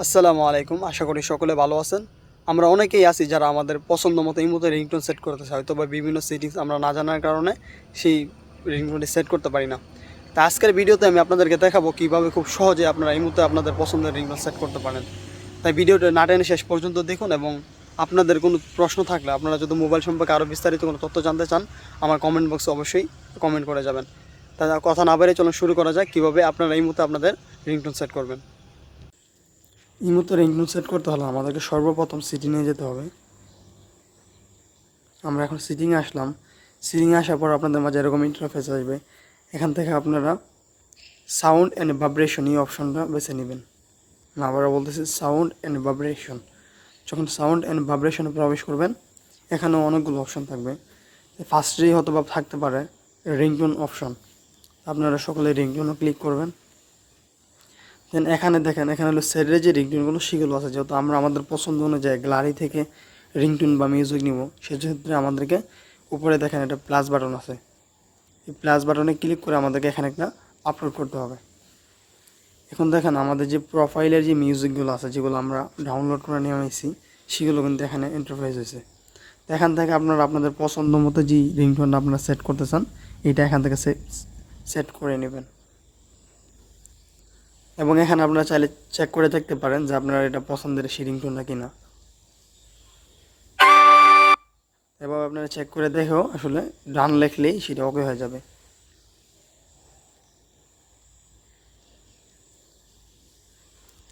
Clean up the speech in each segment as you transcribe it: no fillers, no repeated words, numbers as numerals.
আসসালামু আলাইকুম। আশা করি সকলে ভালো আছেন। আমরা অনেকেই আছি যারা আমাদের পছন্দ মতো এই মুহূর্তে রিংটোন সেট করতে চাই, হয়তো বা বিভিন্ন সেটিংস আমরা না জানার কারণে সেই রিংটোনটি সেট করতে পারি না। তা আজকের ভিডিওতে আমি আপনাদেরকে দেখাবো কীভাবে খুব সহজে আপনারা এই মুহূর্তে আপনাদের পছন্দের রিংটোন সেট করতে পারেন। তাই ভিডিওটা না টেনে শেষ পর্যন্ত দেখুন, এবং আপনাদের কোনো প্রশ্ন থাকলে, আপনারা যদি মোবাইল সম্পর্কে আরও বিস্তারিত কোনো তথ্য জানতে চান, আমার কমেন্ট বক্সে অবশ্যই কমেন্ট করে যাবেন। তা কথা না বেরিয়ে চলুন শুরু করা যাক কীভাবে আপনারা এই মুহূর্তে আপনাদের রিংটোন সেট করবেন। এই মুহূর্তে রিংটোন সেট করতে হলে আমাদেরকে সর্বপ্রথম সিটিংয়ে যেতে হবে। আমরা এখন সিটিংয়ে আসলাম। সিটিংয়ে আসার পর আপনাদের মাঝে এরকম ইন্টারফেস আসবে। এখান থেকে আপনারা সাউন্ড অ্যান্ড ভাইব্রেশন এই অপশনটা বেছে নেবেন। আবারও বলতেছি, সাউন্ড অ্যান্ড ভাইব্রেশন। যখন সাউন্ড অ্যান্ড ভাইব্রেশনে প্রবেশ করবেন, এখানেও অনেকগুলো অপশন থাকবে। ফার্স্টেই হয়তো বা থাকতে পারে রিংটোন অপশন। আপনারা সকলে রিংটোনও ক্লিক করবেন। দেন এখানে দেখেন, এখানে হলো সেটের যে রিংটোনগুলো সেগুলো আছে। যেহেতু আমরা আমাদের পছন্দ অনুযায়ী গ্যালারি থেকে রিংটোন বা মিউজিক নিব, সেক্ষেত্রে আমাদেরকে উপরে দেখেন একটা প্লাস বাটন আছে। এই প্লাস বাটনে ক্লিক করে আমাদেরকে এখানে একটা আপলোড করতে হবে। এখন দেখেন আমাদের যে প্রোফাইলের যে মিউজিকগুলো আছে, যেগুলো আমরা ডাউনলোড করে নিয়ে আসছি, সেগুলো কিন্তু এখানে ইন্টারফেস হয়েছে। তো এখান থেকে আপনারা আপনাদের পছন্দ মতো যে রিংটোনটা আপনারা সেট করতে চান, এটা এখান থেকে সেট করে নেবেন। এবং এখানে আপনারা চাইলে চেক করে দেখতে পারেন যে আপনারা এটা পছন্দের সেই রিংটোনটা কিনা। এভাবে আপনারা চেক করে দেখেও আসলে ডান লেখলেই সেটা ওকে হয়ে যাবে।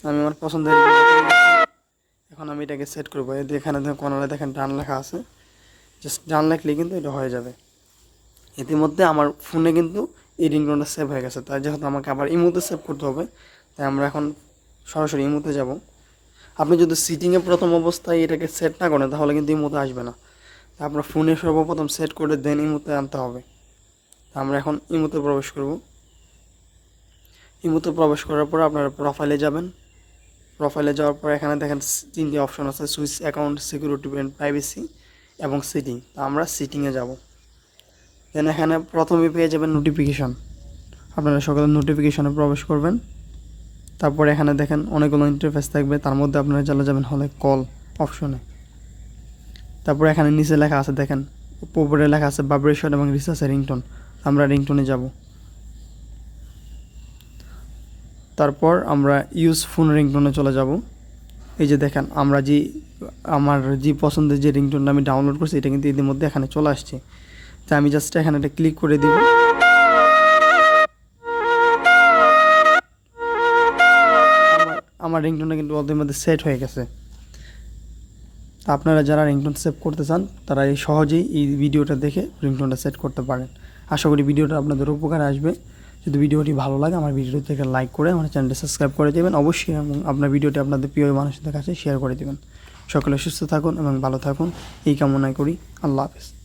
আমি আমার পছন্দের এখন আমি এটাকে সেট করবো। এখানে কোনারে দেখেন ডান লেখা আছে, জাস্ট ডান লেখলেই কিন্তু এটা হয়ে যাবে। ইতিমধ্যে আমার ফোনে কিন্তু এই রিংটোনটা সেভ হয়ে গেছে। তাই যেহেতু আমাকে আবার ইমোতে সেভ করতে হবে, তাই আমরা এখন সরাসরি ইমোতে যাব। আপনি যদি সিটিংয়ে প্রথম অবস্থায় এটাকে সেট না করেন, তাহলে কিন্তু ইমোতে আসবে না। তা আপনার ফোনে সর্বপ্রথম সেট করে দেন ইমোতে আনতে হবে। তা আমরা এখন ইমোতে প্রবেশ করব। ইমোতে প্রবেশ করার পর আপনারা প্রোফাইলে যাবেন। প্রোফাইলে যাওয়ার পর এখানে দেখেন তিনটি অপশন আছে, switch account, security and privacy এবং সিটিং। তা আমরা সিটিংয়ে যাব। দেন এখানে প্রথমে পেয়ে যাবেন নোটিফিকেশন। আপনারা সকালে নোটিফিকেশনে প্রবেশ করবেন। তারপরে এখানে দেখেন অনেকগুলো ইন্টারফেস থাকবে, তার মধ্যে আপনারা চলে যাবেন হলে কল অপশনে। তারপরে এখানে নিচে লেখা আছে, দেখেন উপরে লেখা আছে ভাইব্রেশন এবং রিসার্চের রিংটোন। আমরা রিংটোনে যাব। তারপর আমরা ইউজ ফোন রিংটোনে চলে যাব। এই যে দেখেন আমার যে পছন্দের যে রিংটোনটা আমি ডাউনলোড করছি, এটা কিন্তু ইতিমধ্যে এখানে চলে আসছে। তাই আমি জাস্ট এখানে এটা ক্লিক করে দিব। আমার রিংটোনটা কিন্তু ওদের মধ্যে সেট হয়ে গেছে। তা আপনারা যারা রিংটোন সেভ করতে চান, তারা এই সহজেই এই ভিডিওটা দেখে রিংটোনটা সেট করতে পারেন। আশা করি ভিডিওটা আপনাদের উপকারে আসবে। যদি ভিডিওটি ভালো লাগে, আমার ভিডিওটি থেকে লাইক করে আমার চ্যানেলটি সাবস্ক্রাইব করে দেবেন অবশ্যই, এবং আপনার ভিডিওটি আপনাদের প্রিয় মানুষদের কাছে শেয়ার করে দেবেন। সকলে সুস্থ থাকুন এবং ভালো থাকুন এই কামনাই করি। আল্লাহ হাফেজ।